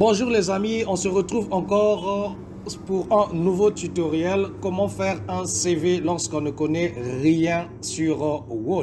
Bonjour les amis, on se retrouve encore pour un nouveau tutoriel. Comment faire un CV lorsqu'on ne connaît rien sur Word.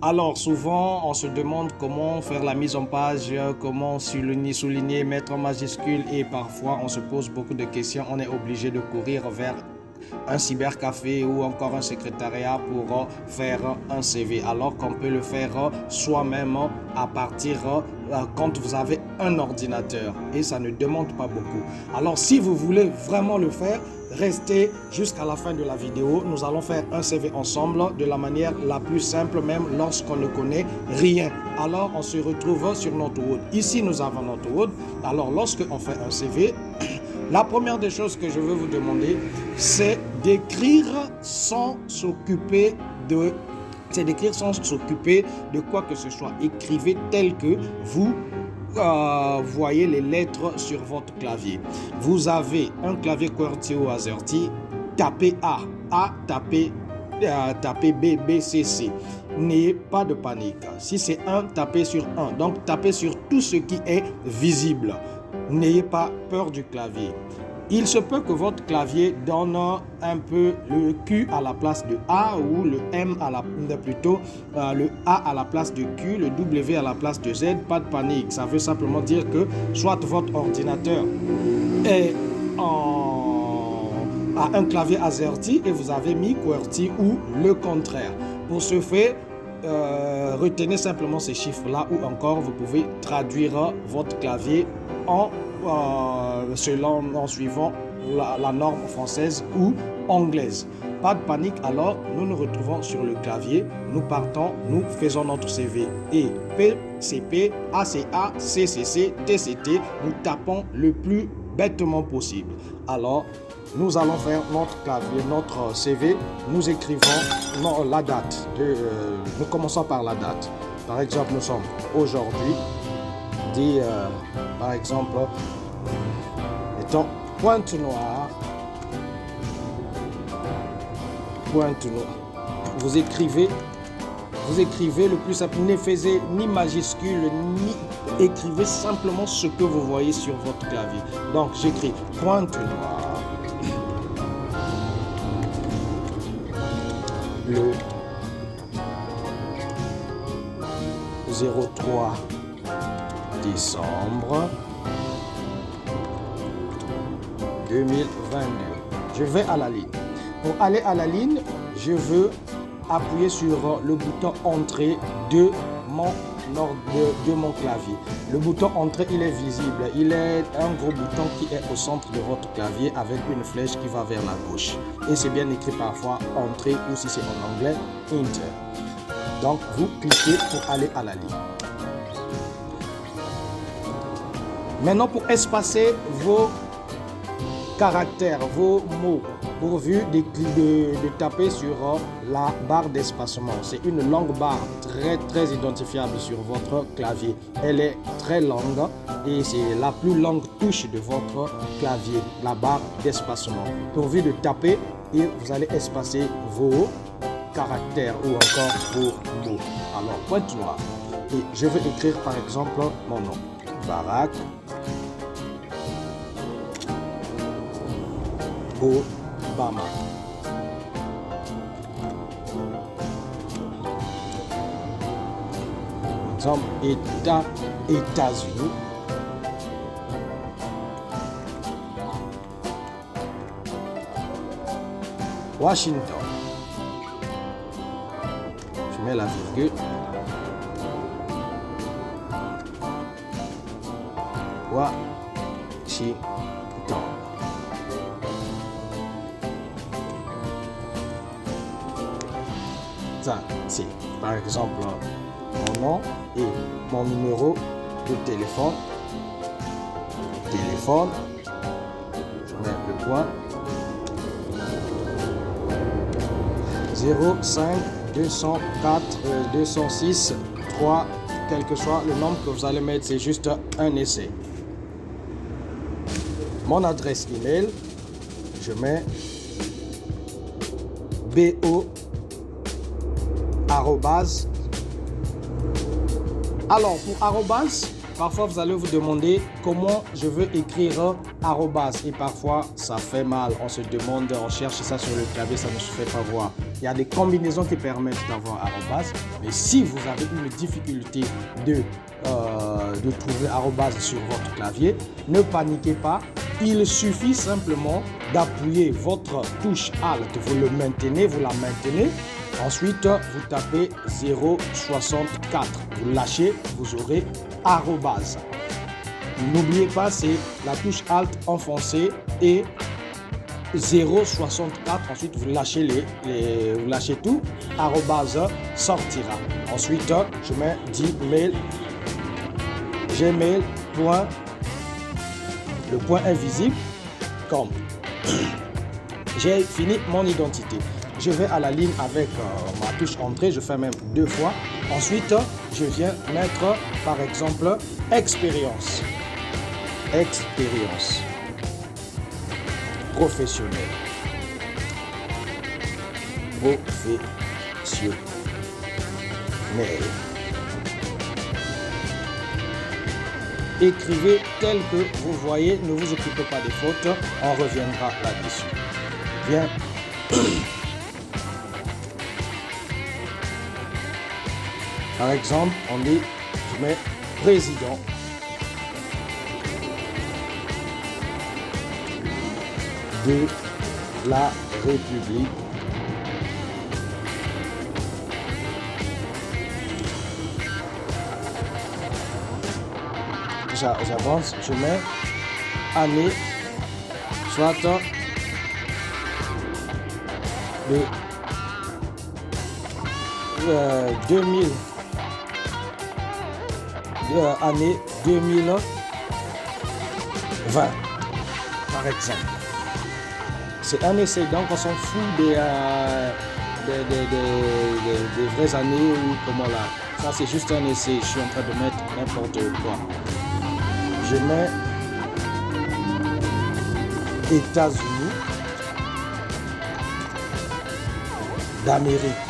Alors souvent on se demande comment faire la mise en page, comment souligner, mettre en majuscule, et parfois on se pose beaucoup de questions. On est obligé de courir vers un cybercafé ou encore un secrétariat pour faire un CV, alors qu'on peut le faire soi-même à partir quand vous avez un ordinateur, et ça ne demande pas beaucoup. Alors si vous voulez vraiment le faire, restez jusqu'à la fin de la vidéo. Nous allons faire un CV ensemble de la manière la plus simple, même lorsqu'on ne connaît rien. Alors on se retrouve sur notre Word. Ici nous avons notre Word. Alors lorsque on fait un CV, la première des choses que je veux vous demander, c'est d'écrire sans s'occuper de quoi que ce soit. Écrivez tel que vous voyez les lettres sur votre clavier. Vous avez un clavier QWERTY ou AZERTY, tapez A, tapez B, B, C. N'ayez pas de panique. Si c'est 1, tapez sur 1. Donc tapez sur tout ce qui est visible. N'ayez pas peur du clavier. Il se peut que votre clavier donne un peu le Q à la place de A, ou le M à le A à la place de Q, le W à la place de Z. Pas de panique. Ça veut simplement dire que soit votre ordinateur est à un clavier AZERTY et vous avez mis QWERTY, ou le contraire. Pour ce fait, retenez simplement ces chiffres-là, ou encore vous pouvez traduire votre clavier en suivant la norme française ou anglaise. Pas de panique. Alors nous nous retrouvons sur le clavier, nous partons, nous faisons notre CV, et P, CP, ACA, CCC, TCT, nous tapons le plus bêtement possible. Alors nous allons faire notre clavier, notre CV. Nous écrivons la date. Nous commençons par la date. Par exemple, nous sommes aujourd'hui, par exemple, mettons Pointe-Noire. Vous écrivez le plus simple. Ne faisiez ni majuscule, ni écrivez simplement ce que vous voyez sur votre clavier. Donc j'écris Pointe-Noire. Le 03 décembre 2022. Je vais à la ligne. Pour aller à la ligne, je veux appuyer sur le bouton Entrée de mon clavier. Le bouton Entrée, il est visible. Il est un gros bouton qui est au centre de votre clavier avec une flèche qui va vers la gauche. Et c'est bien écrit parfois Entrée, ou si c'est en anglais, Enter. Donc vous cliquez pour aller à la ligne. Maintenant, pour espacer vos caractères, vos mots, pourvu de taper sur la barre d'espacement. C'est une longue barre très identifiable sur votre clavier. Elle est très longue et c'est la plus longue touche de votre clavier, la barre d'espacement. Pourvu de taper, et vous allez espacer vos caractères ou encore vos mots. Alors, Pointe-Noire. Et je vais écrire par exemple mon nom. Barack Obama. Par exemple, États-Unis. Washington. Je mets la virgule. Washington. Ça, c'est par exemple mon nom et mon numéro de téléphone. Je mets le point. 05 204 206 3, quel que soit le nombre que vous allez mettre, c'est juste un essai. Mon adresse email, je mets BO arrobase. Alors, pour arrobase, parfois vous allez vous demander comment je veux écrire arrobase et parfois ça fait mal. On se demande, on cherche ça sur le clavier, ça ne se fait pas voir. Il y a des combinaisons qui permettent d'avoir arrobase, mais si vous avez une difficulté de trouver arrobase sur votre clavier, ne paniquez pas. Il suffit simplement d'appuyer votre touche Alt, vous la maintenez. Ensuite, vous tapez 0,64. Vous lâchez, vous aurez arrobase. N'oubliez pas, c'est la touche Alt enfoncée et 0,64. Ensuite, vous lâchez vous lâchez tout. Arrobase sortira. Ensuite, je mets gmail. Le point invisible, comme j'ai fini mon identité. Je vais à la ligne avec ma touche entrée, je fais même 2 fois. Ensuite, je viens mettre par exemple expérience professionnelle. Écrivez tel que vous voyez, ne vous occupez pas des fautes, on reviendra là-dessus. Bien. Par exemple, je mets président. De la République j'avance, je mets année, soit de 2000, année 2020, par exemple. C'est un essai, donc on s'en fout des vraies années ou comment là. Ça, c'est juste un essai. Je suis en train de mettre n'importe quoi. Je mets États-Unis d'Amérique.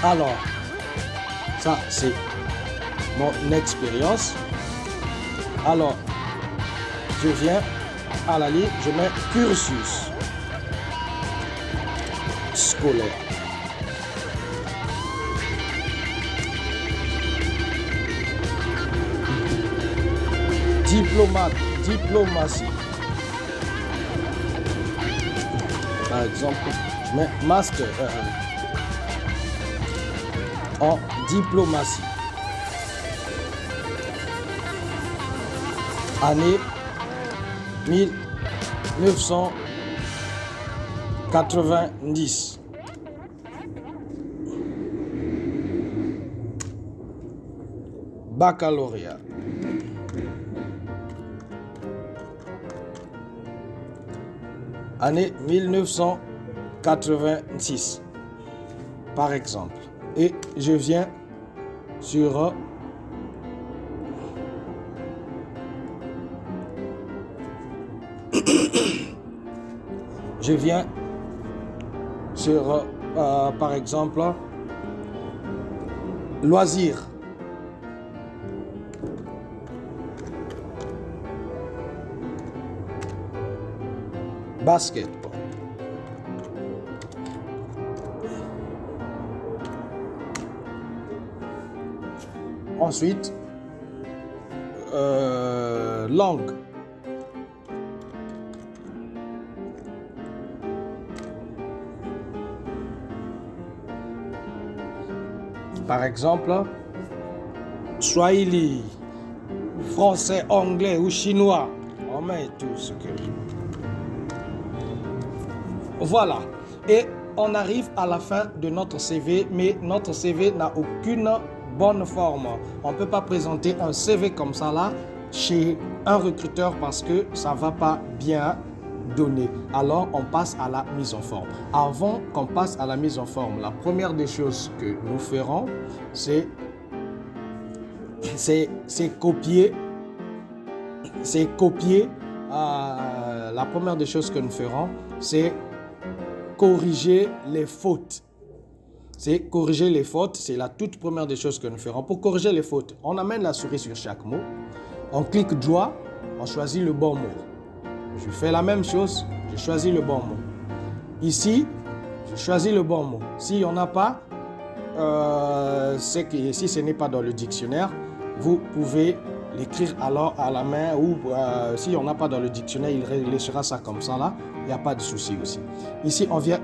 Alors, ça, c'est mon expérience. Alors, je viens à la ligne, je mets cursus scolaire. Diplomatie. Par exemple, je mets master en diplomatie. Année 1990. Baccalauréat. Année 1986. Par exemple. Et je viens sur par exemple, loisirs. Basketball. Ensuite, langue. Par exemple, Swahili, français, anglais ou chinois. On met tout ce que... Voilà. Et on arrive à la fin de notre CV, mais notre CV n'a aucune bonne forme. On ne peut pas présenter un CV comme ça là chez un recruteur parce que ça ne va pas bien donner. Alors, on passe à la mise en forme. Avant qu'on passe à la mise en forme, la première des choses que nous ferons, c'est copier. La première des choses que nous ferons, c'est corriger les fautes. C'est corriger les fautes, c'est la toute première des choses que nous ferons. Pour corriger les fautes, on amène la souris sur chaque mot, on clique droit, on choisit le bon mot. Je fais la même chose, je choisis le bon mot. Ici, je choisis le bon mot. S'il n'y en a pas, c'est que si ce n'est pas dans le dictionnaire, vous pouvez l'écrire alors à la main ou si on n'a pas dans le dictionnaire, il laissera ça comme ça là, il n'y a pas de souci aussi. Ici, on vient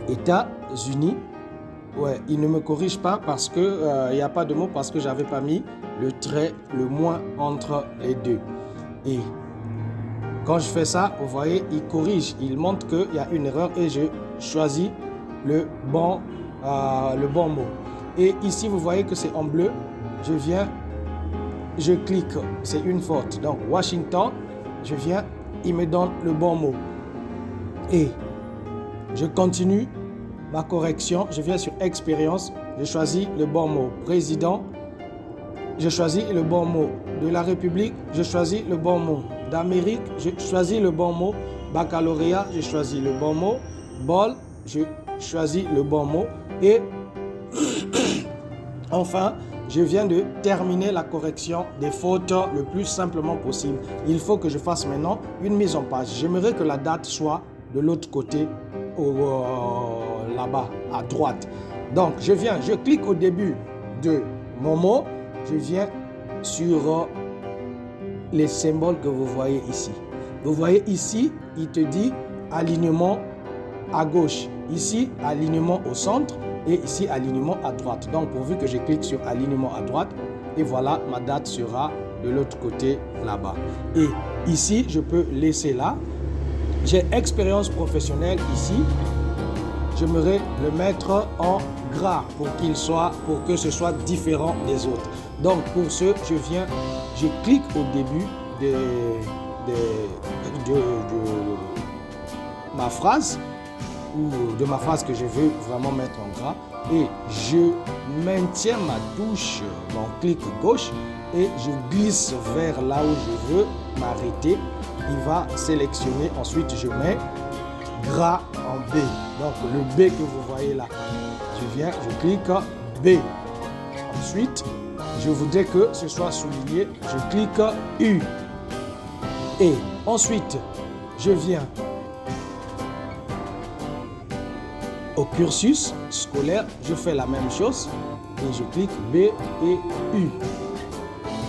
États-Unis. Ouais, il ne me corrige pas parce que il n'y a pas de mot parce que j'avais pas mis le trait, le moins entre les deux. Et quand je fais ça, vous voyez, il corrige, il montre qu'il y a une erreur et je choisis le bon mot. Et ici, vous voyez que c'est en bleu. Je viens, je clique, c'est une faute. Donc, Washington, je viens, il me donne le bon mot. Et je continue ma correction. Je viens sur expérience, je choisis le bon mot. Président, je choisis le bon mot. De la République, je choisis le bon mot. D'Amérique, je choisis le bon mot. Baccalauréat, je choisis le bon mot. Bol, je choisis le bon mot. Et enfin, je viens de terminer la correction des fautes le plus simplement possible. Il faut que je fasse maintenant une mise en page. J'aimerais que la date soit de l'autre côté, là-bas, à droite. Donc, je clique au début de mon mot. Je viens sur les symboles que vous voyez ici. Vous voyez ici, il te dit alignement à gauche. Ici, alignement au centre. Et ici, alignement à droite. Donc, pourvu que je clique sur alignement à droite, et voilà, ma date sera de l'autre côté là-bas. Et ici, je peux laisser là. J'ai expérience professionnelle ici. J'aimerais le mettre en gras pour que ce soit différent des autres. Donc, pour ce, je clique au début de ma phrase, ou de ma phrase que je veux vraiment mettre en gras, et je maintiens ma touche, mon clic gauche, et je glisse vers là où je veux m'arrêter. Il va sélectionner, ensuite je mets gras en B. Donc le B que vous voyez là, je clique B. Ensuite, je voudrais que ce soit souligné, je clique U. Et ensuite, je viens au cursus scolaire, je fais la même chose et je clique B et U.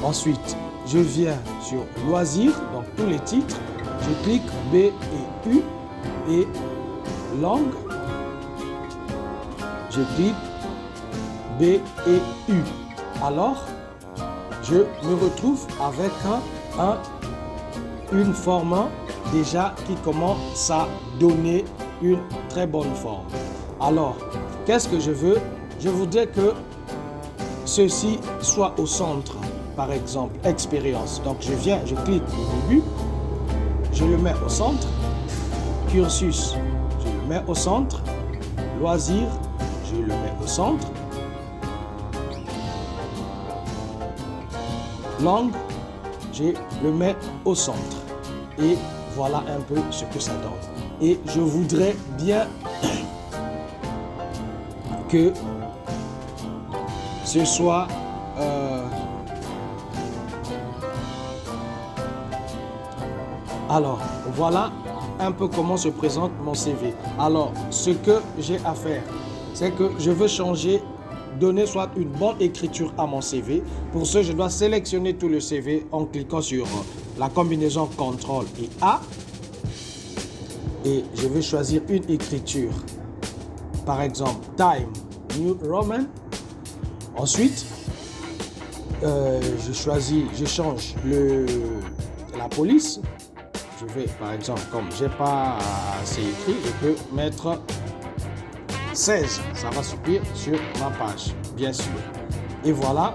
Ensuite, je viens sur loisirs, donc tous les titres, je clique B et U et langue, je clique B et U. Alors, je me retrouve avec une forme déjà qui commence à donner une très bonne forme. Alors, qu'est-ce que je veux? Je voudrais que ceci soit au centre, par exemple, expérience. Donc, je clique au début, je le mets au centre, cursus, je le mets au centre, loisir, je le mets au centre, langue, je le mets au centre. Et voilà un peu ce que ça donne. Et je voudrais bien que ce soit alors voilà un peu comment se présente mon CV. Alors ce que j'ai à faire, c'est que je veux changer, donner soit une bonne écriture à mon CV. Pour ce, je dois sélectionner tout le CV en cliquant sur la combinaison CTRL et A. Et je vais choisir une écriture. Par exemple, Time New Roman. Ensuite, je change la police. Je vais, par exemple, comme j'ai pas assez écrit, je peux mettre 16. Ça va suffire sur ma page, bien sûr. Et voilà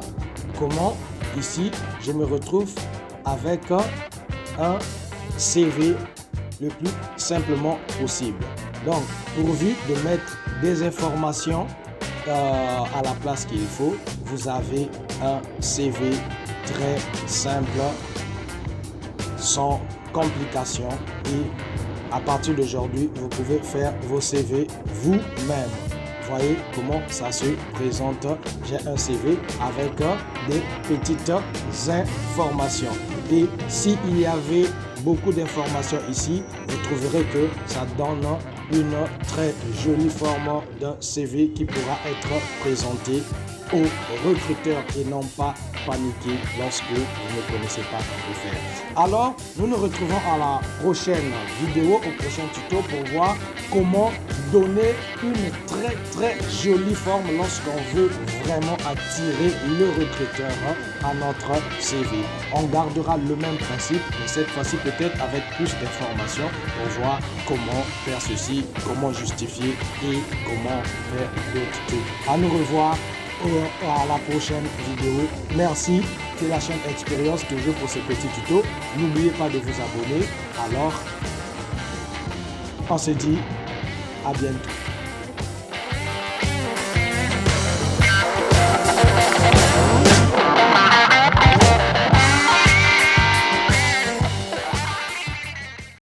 comment, ici, je me retrouve avec un CV le plus simplement possible. Donc, pourvu de mettre des informations à la place qu'il faut, vous avez un CV très simple, sans complications et À partir d'aujourd'hui, vous pouvez faire vos CV vous-même. Voyez comment ça se présente. J'ai un CV avec des petites informations. Et s'il y avait beaucoup d'informations ici, vous trouverez que ça donne une très jolie forme d'un CV qui pourra être présenté aux recruteurs et non pas paniquer lorsque vous ne connaissez pas le faire. Alors, nous nous retrouvons à la prochaine vidéo, au prochain tuto pour voir comment donner une très jolie forme lorsqu'on veut vraiment attirer le recruteur à notre CV. On gardera le même principe, mais cette fois-ci peut-être avec plus d'informations pour voir comment faire ceci, comment justifier et comment faire d'autres trucs. À nous revoir à la prochaine vidéo. Merci, c'est la chaîne Expérience toujours pour ces petits tutos. N'oubliez pas de vous abonner. Alors, on se dit à bientôt.